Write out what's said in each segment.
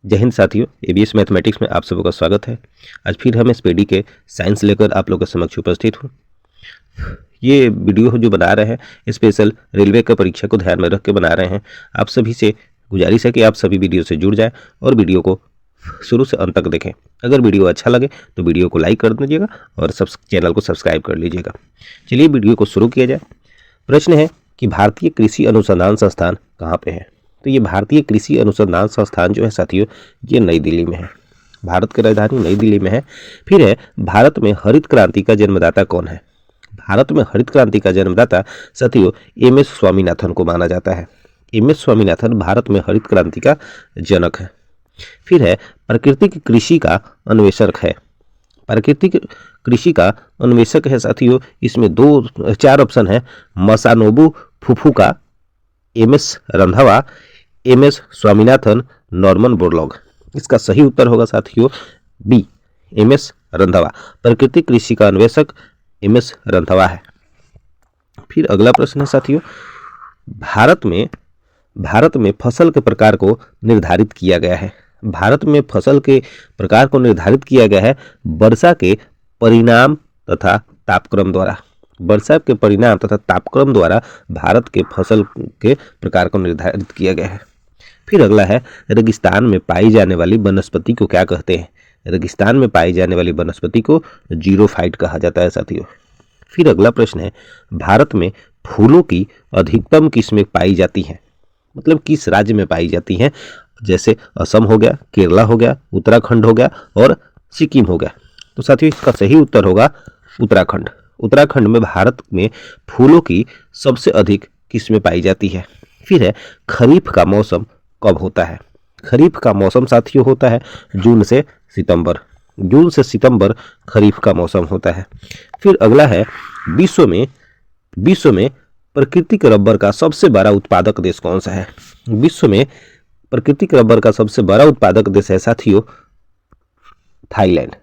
जय हिंद साथियों, ABS mathematics में आप सबों का स्वागत है। आज फिर हम एसपीडी के साइंस लेकर आप लोगों के समक्ष उपस्थित हूँ। ये वीडियो जो बना रहे हैं स्पेशल रेलवे का परीक्षा को ध्यान में रख के बना रहे हैं। आप सभी से गुजारिश है कि आप सभी वीडियो से जुड़ जाएं और वीडियो को शुरू से अंत तक देखें। अगर वीडियो अच्छा लगे तो वीडियो को लाइक कर दीजिएगा और चैनल को सब्सक्राइब कर लीजिएगा। चलिए वीडियो को शुरू किया जाए। प्रश्न है कि भारतीय कृषि अनुसंधान संस्थान कहाँ पे है? तो ये भारतीय कृषि अनुसंधान संस्थान जो है साथियों, ये नई दिल्ली में है। भारत की राजधानी नई दिल्ली में है। फिर है, भारत में हरित क्रांति का जन्मदाता कौन है? भारत में हरित क्रांति का जन्मदाता साथियों एम.एस. स्वामीनाथन को माना जाता है। एम.एस. स्वामीनाथन भारत में हरित क्रांति का जनक है। फिर है, प्राकृतिक कृषि का अन्वेषक है। प्राकृतिक कृषि का अन्वेषक है साथियों, इसमें 4 ऑप्शन है। Masanobu Fukuoka, MS. Randhawa, MS. Swaminathan, Norman Borlaug. इसका सही उत्तर होगा साथियों बी, एम.एस. रंधावा। प्राकृतिक कृषि का अन्वेषक एम.एस. रंधावा है। फिर अगला प्रश्न है साथियों, भारत में फसल के प्रकार को निर्धारित किया गया है। भारत में फसल के प्रकार को निर्धारित किया गया है वर्षा के परिणाम तथा तापक्रम द्वारा। वर्षा के परिणाम तथा तापक्रम द्वारा भारत के फसल के प्रकार को निर्धारित किया गया है। फिर अगला है, रेगिस्तान में पाई जाने वाली वनस्पति को क्या कहते हैं? रेगिस्तान में पाई जाने वाली वनस्पति को जीरोफाइट कहा जाता है साथियों। फिर अगला प्रश्न है, भारत में फूलों की अधिकतम किस्में पाई जाती हैं, मतलब किस राज्य में पाई जाती हैं? जैसे असम हो गया, केरला हो गया, उत्तराखंड हो गया और सिक्किम हो गया। तो साथियों इसका सही उत्तर होगा उत्तराखंड। उत्तराखंड में भारत में फूलों की सबसे अधिक किस्में पाई जाती है। फिर है, खरीफ का मौसम कब होता है? खरीफ का मौसम साथियों होता है जून से सितंबर। जून से सितंबर खरीफ का मौसम होता है। फिर अगला है, विश्व में प्राकृतिक रबर का सबसे बड़ा उत्पादक देश कौन सा है? विश्व में प्राकृतिक रबर का सबसे बड़ा उत्पादक देश है साथियों थाईलैंड।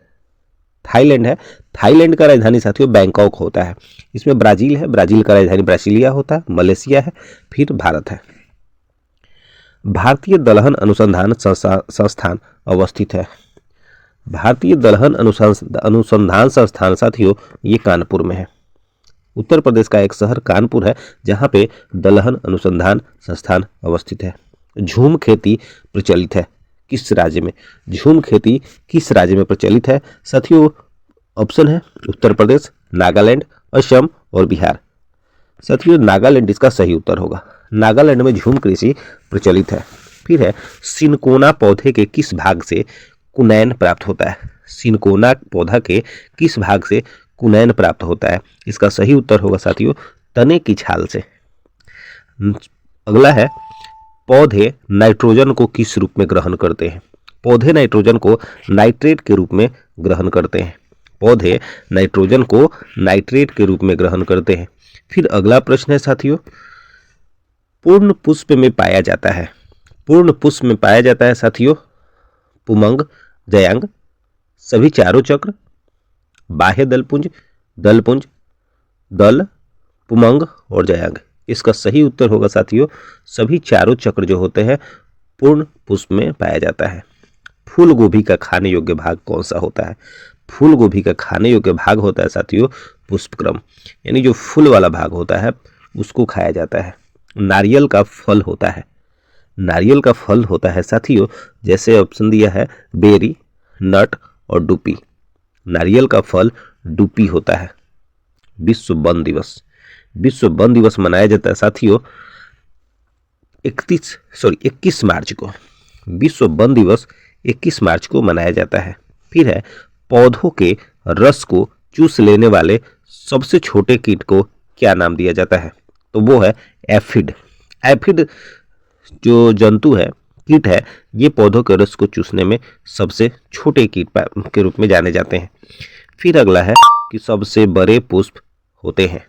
थाईलैंड है। थाईलैंड का राजधानी साथियों बैंकॉक होता है। इसमें ब्राजील है, ब्राजील का राजधानी ब्रासिलिया होता है। मलेशिया है, फिर भारत है। भारतीय दलहन अनुसंधान संस्थान अवस्थित है। भारतीय दलहन अनुसंधान संस्थान साथियों ये कानपुर में है। उत्तर प्रदेश का एक शहर कानपुर है जहां पे दलहन अनुसंधान संस्थान अवस्थित है। झूम खेती प्रचलित है किस राज्य में? झूम खेती किस राज्य में प्रचलित है साथियों? ऑप्शन है उत्तर प्रदेश, नागालैंड, असम और बिहार। साथियों नागालैंड इसका सही उत्तर होगा। नागालैंड में झूम कृषि प्रचलित है। फिर है, सिनकोना पौधे के किस भाग से कुनैन प्राप्त होता है? सिनकोना पौधा के किस भाग से कुनैन प्राप्त होता है? इसका सही उत्तर होगा साथियों तने की छाल से। अगला है, पौधे नाइट्रोजन को किस रूप में ग्रहण करते हैं? पौधे नाइट्रोजन को नाइट्रेट के रूप में ग्रहण करते हैं। पौधे नाइट्रोजन को नाइट्रेट के रूप में ग्रहण करते हैं। फिर अगला प्रश्न है साथियों, पूर्ण पुष्प में पाया जाता है। पूर्ण पुष्प में पाया जाता है साथियों पुमंग, जयांग, सभी चारों चक्र, बाह्य दलपुंज, दलपुंज, दल, पुमंग और जयांग। इसका सही उत्तर होगा साथियों सभी चारों चक्र जो होते हैं पूर्ण पुष्प में पाया जाता है। फूल गोभी का खाने योग्य भाग कौन सा होता है? फूल गोभी का खाने योग्य भाग होता है साथियों पुष्पक्रम, यानी जो फूल वाला भाग होता है उसको खाया जाता है। नारियल का फल होता है। नारियल का फल होता है साथियों, जैसे ऑप्शन दिया है बेरी, नट और डुपी। नारियल का फल डुपी होता है। विश्व वन दिवस, विश्व वन दिवस मनाया जाता है साथियों 21 मार्च को। विश्व वन दिवस 21 मार्च को मनाया जाता है। फिर है, पौधों के रस को चूस लेने वाले सबसे छोटे कीट को क्या नाम दिया जाता है? तो वो है एफिड। एफिड जो जंतु है, कीट है, ये पौधों के रस को चूसने में सबसे छोटे कीट के रूप में जाने जाते हैं। फिर अगला है कि सबसे बड़े पुष्प होते हैं।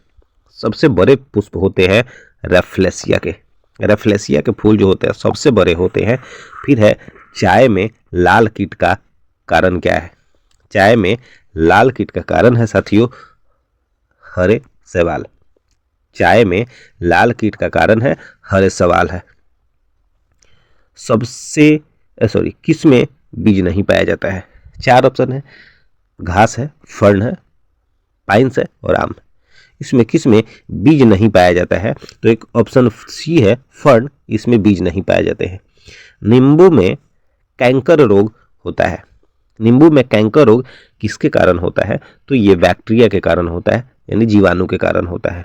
सबसे बड़े पुष्प होते हैं रेफ्लेसिया के। रेफ्लेसिया के फूल जो होते हैं सबसे बड़े होते हैं। फिर है, चाय में लाल कीट का कारण क्या है? चाय में लाल कीट का कारण है साथियों हरे शैवाल। चाय में लाल कीट का कारण है हरे शैवाल है। सबसे किस में बीज नहीं पाया जाता है? 4 ऑप्शन है, घास है, फर्न है, पाइन्स है और आम। इसमें किस में बीज नहीं पाया जाता है? तो एक ऑप्शन सी है, फर्न, इसमें बीज नहीं पाए जाते हैं। नींबू में कैंकर रोग होता है। नींबू में कैंकर रोग किसके कारण होता है? तो ये बैक्टीरिया के कारण होता है, यानी जीवाणु के कारण होता है।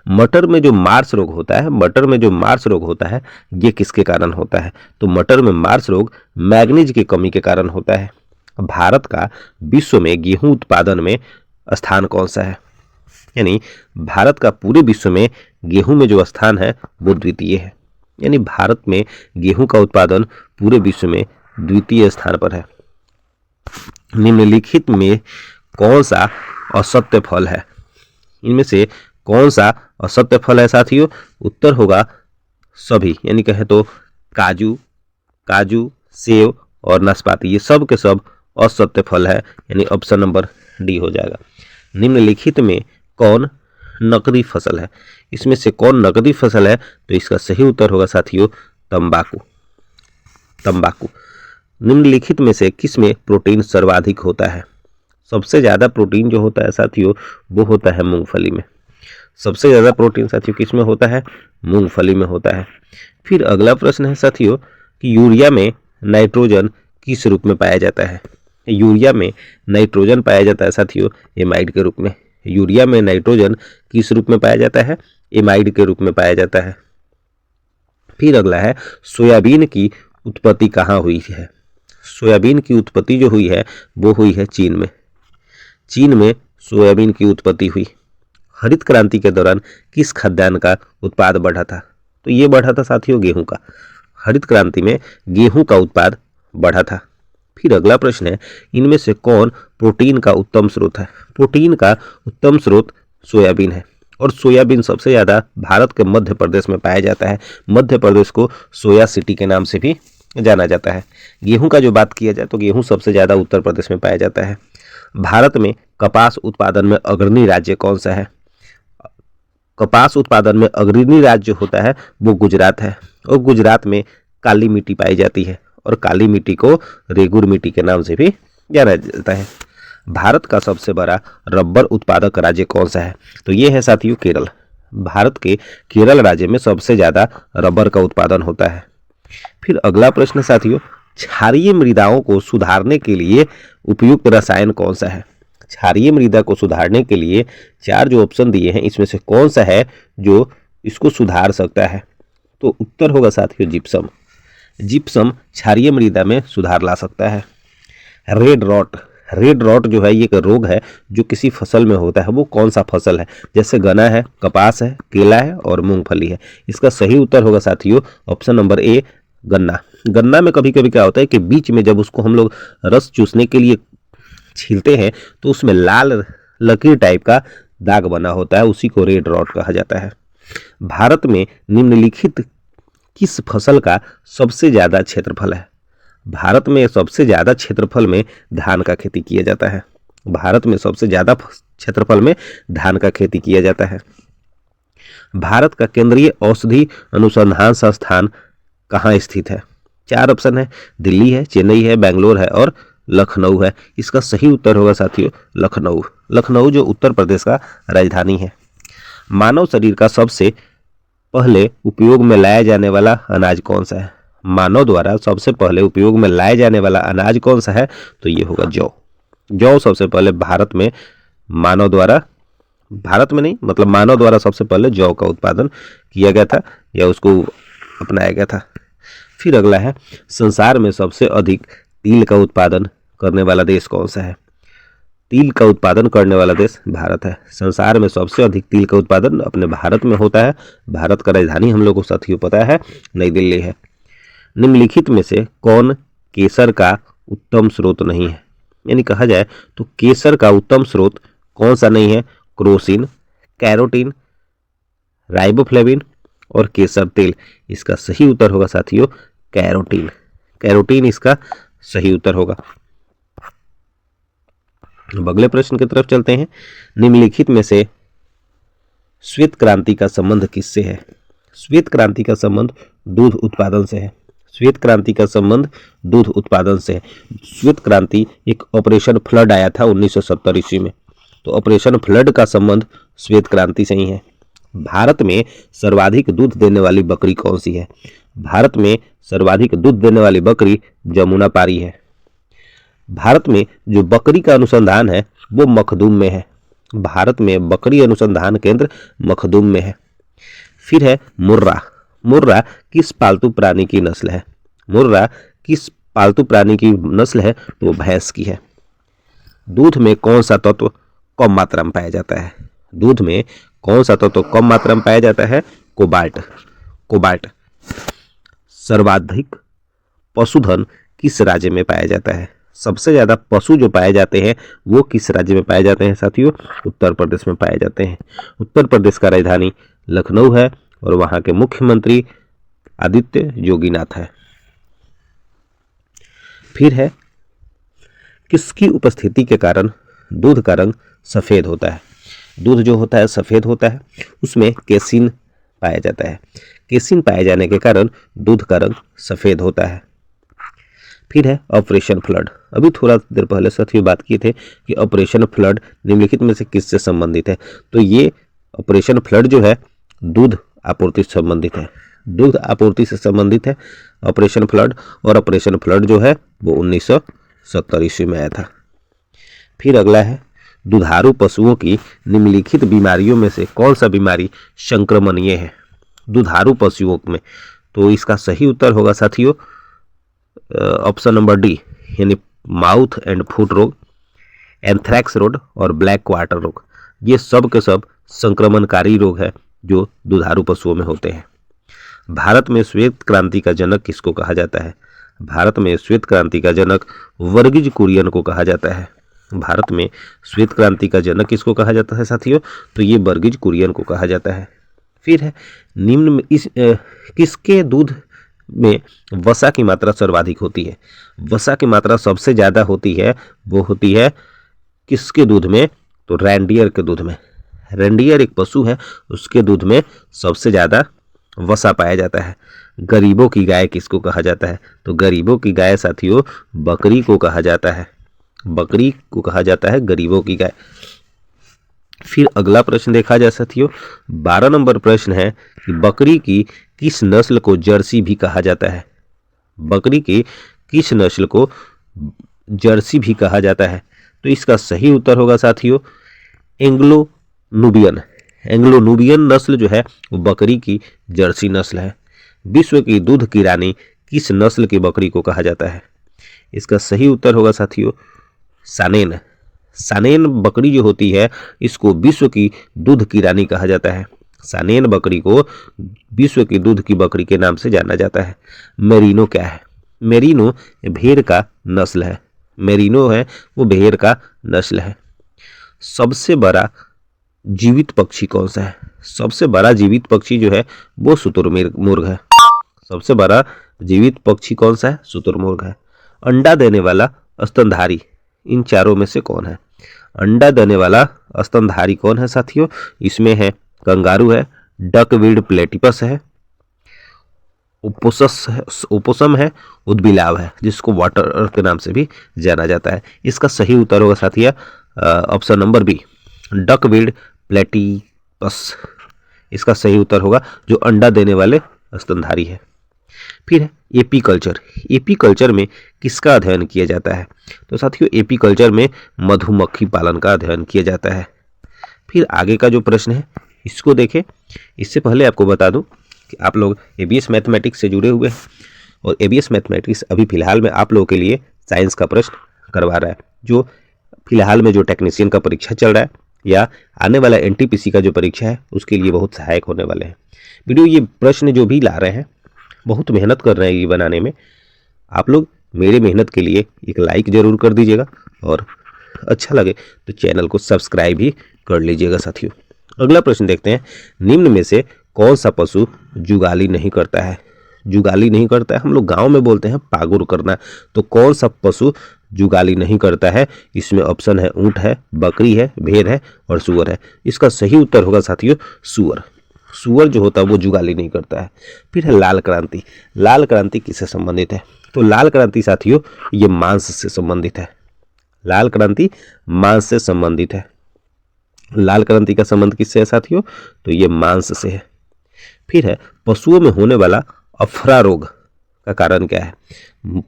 मटर में जो मार्स रोग होता है, मटर में जो मार्स रोग होता है, ये किसके कारण होता है? तो मटर में मार्स रोग मैग्नीज की कमी के कारण होता है। भारत का विश्व में गेहूं उत्पादन में स्थान कौन सा है? यानी भारत का पूरे विश्व में गेहूं में जो स्थान है वो द्वितीय है। यानी भारत में गेहूं का उत्पादन पूरे विश्व में द्वितीय स्थान पर है। निम्नलिखित में कौन सा असत्य फल है? इनमें से कौन सा असत्य फल है साथियों? उत्तर होगा सभी, यानी कहें तो काजू, सेब और नाशपाती, ये सब के सब असत्य फल है, यानी ऑप्शन नंबर डी हो जाएगा। निम्नलिखित में कौन नकदी फसल है? इसमें से कौन नकदी फसल है? तो इसका सही उत्तर होगा साथियों तंबाकू। निम्नलिखित में से किस में प्रोटीन सर्वाधिक होता है? सबसे ज़्यादा प्रोटीन जो होता है साथियों वो होता है मूंगफली में। सबसे ज़्यादा प्रोटीन साथियों किस में होता है? मूंगफली में होता है। फिर अगला प्रश्न है साथियों कि यूरिया में नाइट्रोजन किस रूप में पाया जाता है? यूरिया में नाइट्रोजन पाया जाता है साथियों एमाइड के रूप में। यूरिया में नाइट्रोजन किस रूप में पाया जाता है? एमाइड के रूप में पाया जाता है। फिर अगला है सोयाबीन की उत्पत्ति कहाँ हुई है? सोयाबीन की उत्पत्ति जो हुई है वो हुई है चीन में। चीन में सोयाबीन की उत्पत्ति हुई। हरित क्रांति के दौरान किस खाद्यान्न का उत्पाद बढ़ा था? तो ये बढ़ा था साथियों गेहूं का। हरित क्रांति में गेहूं का उत्पाद बढ़ा था। फिर अगला प्रश्न है इनमें से कौन प्रोटीन का उत्तम स्रोत है? प्रोटीन का उत्तम स्रोत सोयाबीन है और सोयाबीन सबसे ज़्यादा भारत के मध्य प्रदेश में पाया जाता है। मध्य प्रदेश को सोया सिटी के नाम से भी जाना जाता है। गेहूं का जो बात किया जाए तो गेहूं सबसे ज़्यादा उत्तर प्रदेश में पाया जाता है। भारत में कपास उत्पादन में अग्रणी राज्य कौन सा है? कपास उत्पादन में अग्रणी राज्य जो होता है वो गुजरात है और गुजरात में काली मिट्टी पाई जाती है और काली मिट्टी को रेगुर मिट्टी के नाम से भी जाना जाता है। भारत का सबसे बड़ा रबर उत्पादक राज्य कौन सा है? तो ये है साथियों केरल। भारत के केरल राज्य में सबसे ज़्यादा रबर का उत्पादन होता है। फिर अगला प्रश्न साथियों क्षारीय मृदाओं को सुधारने के लिए उपयुक्त रसायन कौन सा है? क्षारीय मृदा को सुधारने के लिए 4 जो ऑप्शन दिए हैं इसमें से कौन सा है जो इसको सुधार सकता है? तो उत्तर होगा साथियों जिप्सम। जिप्सम क्षारीय मृदा में सुधार ला सकता है। रेड रॉट जो है ये एक रोग है जो किसी फसल में होता है। वो कौन सा फसल है? जैसे गन्ना है, कपास है, केला है और मूंगफली है। इसका सही उत्तर होगा साथियों ऑप्शन नंबर ए गन्ना। गन्ना में कभी कभी क्या होता है कि बीच में जब उसको हम लोग रस चूसने के लिए छीलते हैं तो उसमें लाल लकीर टाइप का दाग बना होता है, उसी को रेड रॉट कहा जाता है। भारत में निम्नलिखित किस फसल का सबसे ज़्यादा क्षेत्रफल है? भारत में सबसे ज़्यादा क्षेत्रफल में धान का खेती किया जाता है। भारत में सबसे ज़्यादा क्षेत्रफल में धान का खेती किया जाता है। भारत का केंद्रीय औषधि अनुसंधान संस्थान कहाँ स्थित है? 4 ऑप्शन है, दिल्ली है, चेन्नई है, बेंगलोर है और लखनऊ है। इसका सही उत्तर होगा साथियों लखनऊ जो उत्तर प्रदेश का राजधानी है। मानव शरीर का सबसे पहले उपयोग में लाया जाने वाला अनाज कौन सा है? मानव द्वारा सबसे पहले उपयोग में लाया जाने वाला अनाज कौन सा है? तो ये होगा जौ सबसे पहले मानव द्वारा सबसे पहले जौ का उत्पादन किया गया था या उसको अपनाया गया था। फिर अगला है संसार में सबसे अधिक तिल का उत्पादन करने वाला देश कौन सा है? तिल का उत्पादन करने वाला देश भारत है। संसार में सबसे अधिक तिल का उत्पादन अपने भारत में होता है। भारत का राजधानी हम लोगों को साथियों पता है नई दिल्ली है। निम्नलिखित में से कौन केसर का उत्तम स्रोत नहीं है? यानी कहा जाए तो केसर का उत्तम स्रोत कौन सा नहीं है? क्रोसिन, कैरोटीन, राइबोफ्लेविन और केसर तेल। इसका सही उत्तर होगा साथियों कैरोटीन इसका सही उत्तर होगा। अब अगले प्रश्न की तरफ चलते हैं। निम्नलिखित में से श्वेत क्रांति का संबंध किससे है? श्वेत क्रांति का संबंध दूध उत्पादन से है। श्वेत क्रांति का संबंध दूध उत्पादन से है। श्वेत क्रांति एक ऑपरेशन फ्लड आया था 1970 ईस्वी में, तो ऑपरेशन फ्लड का संबंध श्वेत क्रांति से ही है। भारत में सर्वाधिक दूध देने वाली बकरी कौन सी है? भारत में सर्वाधिक दूध देने वाली बकरी जमुना पारी है। भारत में जो बकरी का अनुसंधान है वो मखदूम में है। भारत में बकरी अनुसंधान केंद्र मखदूम में है। फिर है मुर्रा। मुर्रा किस पालतू प्राणी की नस्ल है? मुर्रा किस पालतू प्राणी की नस्ल है? तो वो भैंस की है। दूध में कौन सा तत्व कम मात्रा में पाया जाता है? दूध में कौन सा तत्व कम मात्रा में पाया जाता है? कोबाल्ट। कोबाल्ट। सर्वाधिक पशुधन किस राज्य में पाया जाता है? सबसे ज्यादा पशु जो पाए जाते हैं वो किस राज्य में पाए जाते हैं साथियों? उत्तर प्रदेश में पाए जाते हैं। उत्तर प्रदेश का राजधानी लखनऊ है और वहां के मुख्यमंत्री आदित्य योगीनाथ है। फिर है किसकी उपस्थिति के कारण दूध का रंग सफेद होता है? दूध जो होता है सफेद होता है, उसमें केसिन पाया जाता है। केसिन पाए जाने के कारण दूध का रंग सफेद होता है। फिर है ऑपरेशन फ्लड। अभी थोड़ा देर पहले साथियों बात किए थे कि ऑपरेशन फ्लड निम्नलिखित में से किससे संबंधित है? तो ये ऑपरेशन फ्लड जो है दूध आपूर्ति से संबंधित है। दूध आपूर्ति से संबंधित है ऑपरेशन फ्लड, और ऑपरेशन फ्लड जो है वो 1970 ईस्वी में आया था। फिर अगला है दुधारू पशुओं की निम्नलिखित बीमारियों में से कौन सा बीमारी संक्रमणीय है? दुधारू पशुओं में, तो इसका सही उत्तर होगा साथियों ऑप्शन नंबर डी, यानी माउथ एंड फुट रोग, एंथ्रैक्स रोग और ब्लैक क्वार्टर रोग। ये सब के सब संक्रमणकारी रोग है जो दुधारू पशुओं में होते हैं। भारत में श्वेत क्रांति का जनक किसको कहा जाता है? भारत में श्वेत क्रांति का जनक वर्गीज कुरियन को कहा जाता है। भारत में श्वेत क्रांति का जनक किसको कहा जाता है साथियों? तो ये वर्गीज कुरियन को कहा जाता है। फिर है निम्न में किसके दूध में वसा की मात्रा सर्वाधिक होती है? वसा की मात्रा सबसे ज्यादा होती है, वो होती है किसके दूध में? तो रेंडियर के दूध में। रेंडियर एक पशु है, उसके दूध में सबसे ज्यादा वसा पाया जाता है। गरीबों की गाय किसको कहा जाता है? तो गरीबों की गाय साथियों बकरी को कहा जाता है। बकरी को कहा जाता है गरीबों की गाय। फिर अगला प्रश्न देखा जाए साथियों, 12 नंबर प्रश्न है कि बकरी की किस नस्ल को जर्सी भी कहा जाता है? बकरी की किस नस्ल को जर्सी भी कहा जाता है? तो इसका सही उत्तर होगा साथियों एंग्लो नूबियन। एंग्लो नूबियन नस्ल जो है वो बकरी की जर्सी नस्ल है। विश्व की दूध की रानी किस नस्ल की बकरी को कहा जाता है? इसका सही उत्तर होगा साथियों सानेन। सानेन बकरी जो होती है इसको विश्व की दूध की रानी कहा जाता है। सानेन बकरी को विश्व की दूध की बकरी के नाम से जाना जाता है। मेरिनो क्या है? मेरिनो भेड़ का नस्ल है। मेरिनो है वो भेड़ का नस्ल है। सबसे बड़ा जीवित पक्षी कौन सा है? सबसे बड़ा जीवित पक्षी जो है वो शुतुरमुर्ग है। सबसे बड़ा जीवित पक्षी कौन सा है? शुतुरमुर्ग है। अंडा देने वाला स्तनधारी इन चारों में से कौन है? अंडा देने वाला स्तनधारी कौन है साथियों? इसमें है कंगारू है, डकवीड प्लेटिपस है, ओपोसम है, उदबिलाव है, जिसको वाटर अर्थ के नाम से भी जाना जाता है। इसका सही उत्तर होगा साथिया option number B, duckweed platypus. इसका सही उत्तर होगा जो अंडा देने वाले स्तनधारी है। फिर है एपी कल्चर। एपी कल्चर में किसका अध्ययन किया जाता है? तो साथियों एपी कल्चर में मधुमक्खी पालन का अध्ययन किया जाता है। फिर आगे का जो प्रश्न है इसको देखें। इससे पहले आपको बता दूं कि आप लोग एबीएस मैथमेटिक्स से जुड़े हुए हैं और एबीएस मैथमेटिक्स अभी फिलहाल में आप लोगों के लिए साइंस का प्रश्न करवा रहा है। जो फिलहाल में जो टेक्नीशियन का परीक्षा चल रहा है या आने वाला एनटीपीसी का जो परीक्षा है उसके लिए बहुत सहायक होने वाले हैं। वीडियो ये प्रश्न जो भी ला रहे हैं बहुत मेहनत कर रहे हैं ये बनाने में। आप लोग मेरे मेहनत के लिए एक लाइक ज़रूर कर दीजिएगा और अच्छा लगे तो चैनल को सब्सक्राइब भी कर लीजिएगा साथियों। अगला प्रश्न देखते हैं, निम्न में से कौन सा पशु जुगाली नहीं करता है? जुगाली नहीं करता है, हम लोग गांव में बोलते हैं पागुर करना। तो कौन सा पशु जुगाली नहीं करता है? इसमें ऑप्शन है ऊंट है, बकरी है, भेड़ है और सुअर है। इसका सही उत्तर होगा साथियों सुअर। सुअर जो होता है वो जुगाली नहीं करता है। फिर है लाल क्रांति। लाल क्रांति किससे संबंधित है? तो लाल क्रांति साथियों ये मांस से संबंधित है। लाल क्रांति मांस से संबंधित है। लाल क्रांति का संबंध किससे है साथियों? तो ये मांस से है। फिर है पशुओं में होने वाला अफरा रोग का कारण क्या है?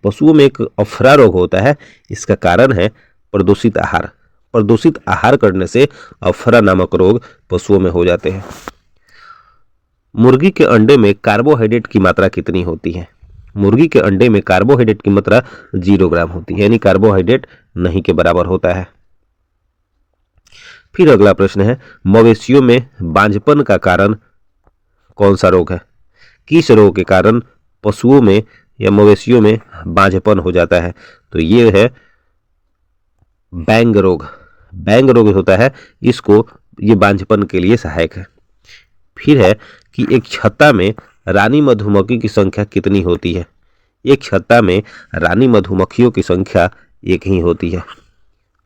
पशुओं में एक अफरा रोग होता है, इसका कारण है प्रदूषित आहार। प्रदूषित आहार करने से अफरा नामक रोग पशुओं में हो जाते हैं। मुर्गी के अंडे में कार्बोहाइड्रेट की मात्रा कितनी होती है? मुर्गी के अंडे में कार्बोहाइड्रेट की मात्रा 0 ग्राम होती है, यानी कार्बोहाइड्रेट नहीं के बराबर होता है। फिर अगला प्रश्न है मवेशियों में बांझपन का कारण कौन सा रोग है? किस रोग के कारण पशुओं में या मवेशियों में बांझपन हो जाता है? तो ये है बैंग रोग। बैंग रोग होता है, इसको ये बांझपन के लिए सहायक है। फिर है कि एक छत्ता में रानी मधुमक्खी की संख्या कितनी होती है? एक छत्ता में रानी मधुमक्खियों की संख्या एक ही होती है।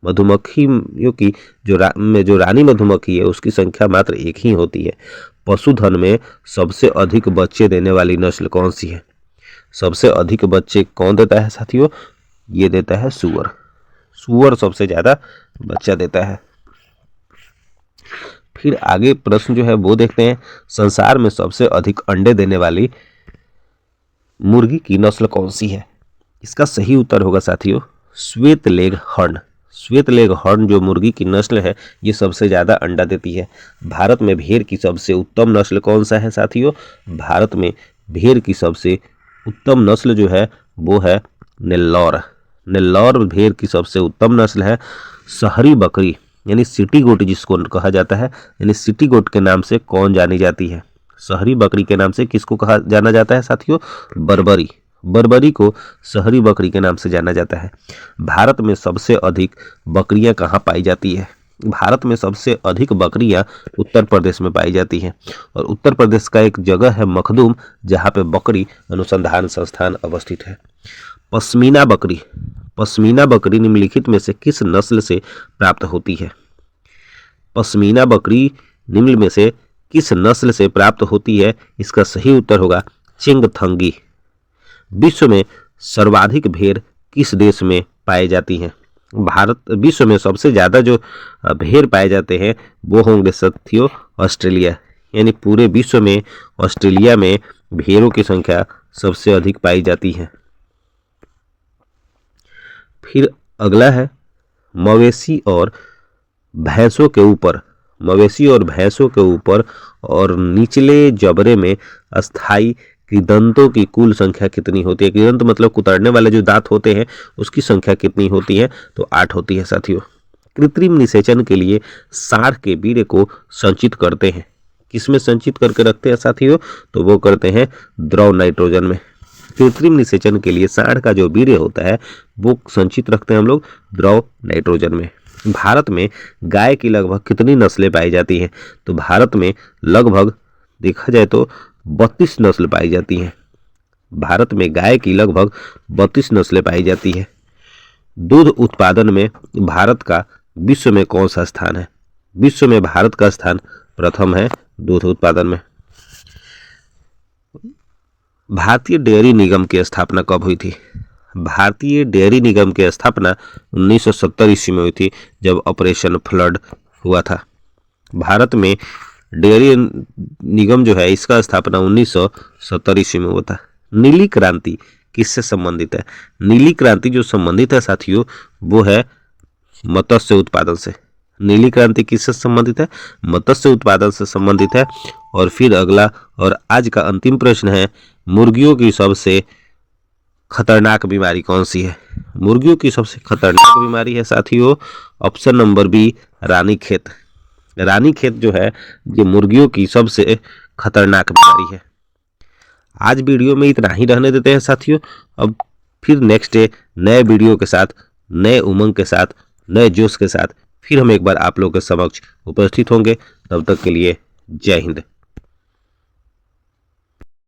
मधुमक्खियों की जो रानी मधुमक्खी है उसकी संख्या मात्र एक ही होती है। पशुधन में सबसे अधिक बच्चे देने वाली नस्ल कौन सी है? सबसे अधिक बच्चे कौन देता है साथियों? ये देता है सुअर। सुअर सबसे ज्यादा बच्चा देता है। फिर आगे प्रश्न जो है वो देखते हैं, संसार में सबसे अधिक अंडे देने वाली मुर्गी की नस्ल कौन सी है? इसका सही उत्तर होगा साथियों श्वेत लेग हर्न। श्वेत लेग हर्न जो मुर्गी की नस्ल है ये सबसे ज़्यादा अंडा देती है। भारत में भेड़ की सबसे उत्तम नस्ल कौन सा है साथियों? भारत में भेड़ की सबसे उत्तम नस्ल जो है वो है नेल्लौर। नेल्लौर भेड़ की सबसे उत्तम नस्ल है। शहरी बकरी यानी सिटी गोट जिसको कहा जाता है, यानी सिटी गोट के नाम से कौन जानी जाती है? शहरी बकरी के नाम से किसको कहा जाना जाता है साथियों? बर्बरी। बर्बरी को शहरी बकरी के नाम से जाना जाता है। भारत में सबसे अधिक बकरियां कहाँ पाई जाती है? भारत में सबसे अधिक बकरियां उत्तर प्रदेश में पाई जाती हैं, और उत्तर प्रदेश का एक जगह है मखदूम जहाँ पे बकरी अनुसंधान संस्थान अवस्थित है। पश्मीना बकरी। पश्मीना बकरी निम्नलिखित में से किस नस्ल से प्राप्त होती है? पश्मीना बकरी निम्न में से किस नस्ल से प्राप्त होती है? इसका सही उत्तर होगा चिंगथंगी। विश्व में सर्वाधिक भेड़ किस देश में पाए जाती हैं? विश्व में सबसे ज़्यादा जो भेड़ पाए जाते हैं वो होंगे साथियों ऑस्ट्रेलिया, यानी पूरे विश्व में ऑस्ट्रेलिया में भेड़ों की संख्या सबसे अधिक पाई जाती है। फिर अगला है मवेशी और भैंसों के ऊपर, मवेशी और भैंसों के ऊपर और निचले जबड़े में अस्थाई कृदंतों की कुल संख्या कितनी होती है? कृदंत मतलब कुतरने वाले जो दांत होते हैं उसकी संख्या कितनी होती है? तो 8 होती है साथियों। कृत्रिम निषेचन के लिए सांड के वीर्य को संचित करते हैं, किसमें संचित करके रखते हैं साथियों? तो वो करते हैं द्रव नाइट्रोजन में। कृत्रिम निषेचन के लिए सांड का जो वीर्य होता है वो संचित रखते हैं हम लोग द्रव नाइट्रोजन में। भारत में गाय की लगभग कितनी नस्लें पाई जाती हैं? तो भारत में लगभग देखा जाए तो 32 नस्ल पाई जाती हैं। भारत में गाय की लगभग 32 नस्लें पाई जाती है। दूध उत्पादन में भारत का विश्व में कौन सा स्थान है? विश्व में भारत का स्थान प्रथम है दूध उत्पादन में। भारतीय डेयरी निगम की स्थापना कब हुई थी? भारतीय डेयरी निगम की स्थापना 1970 ईस्वी में हुई थी, जब ऑपरेशन फ्लड हुआ था। भारत में डेयरी निगम जो है इसका स्थापना 1970 ईस्वी में हुआ था। नीली क्रांति किससे संबंधित है? नीली क्रांति जो संबंधित है साथियों वो है मत्स्य उत्पादन से। नीली क्रांति किससे संबंधित है? मत्स्य उत्पादन से संबंधित है। और फिर अगला और आज का अंतिम प्रश्न है, मुर्गियों की सबसे खतरनाक बीमारी कौन सी है? मुर्गियों की सबसे खतरनाक बीमारी है साथियों option number B Ranikhet. Ranikhet जो है ये मुर्गियों की सबसे खतरनाक बीमारी है। आज वीडियो में इतना ही रहने देते हैं साथियों। अब फिर नेक्स्ट डे नए वीडियो के साथ, नए उमंग के साथ, नए जोश के साथ फिर हम एक बार आप लोगों के समक्ष उपस्थित होंगे। तब तक के लिए जय हिंद।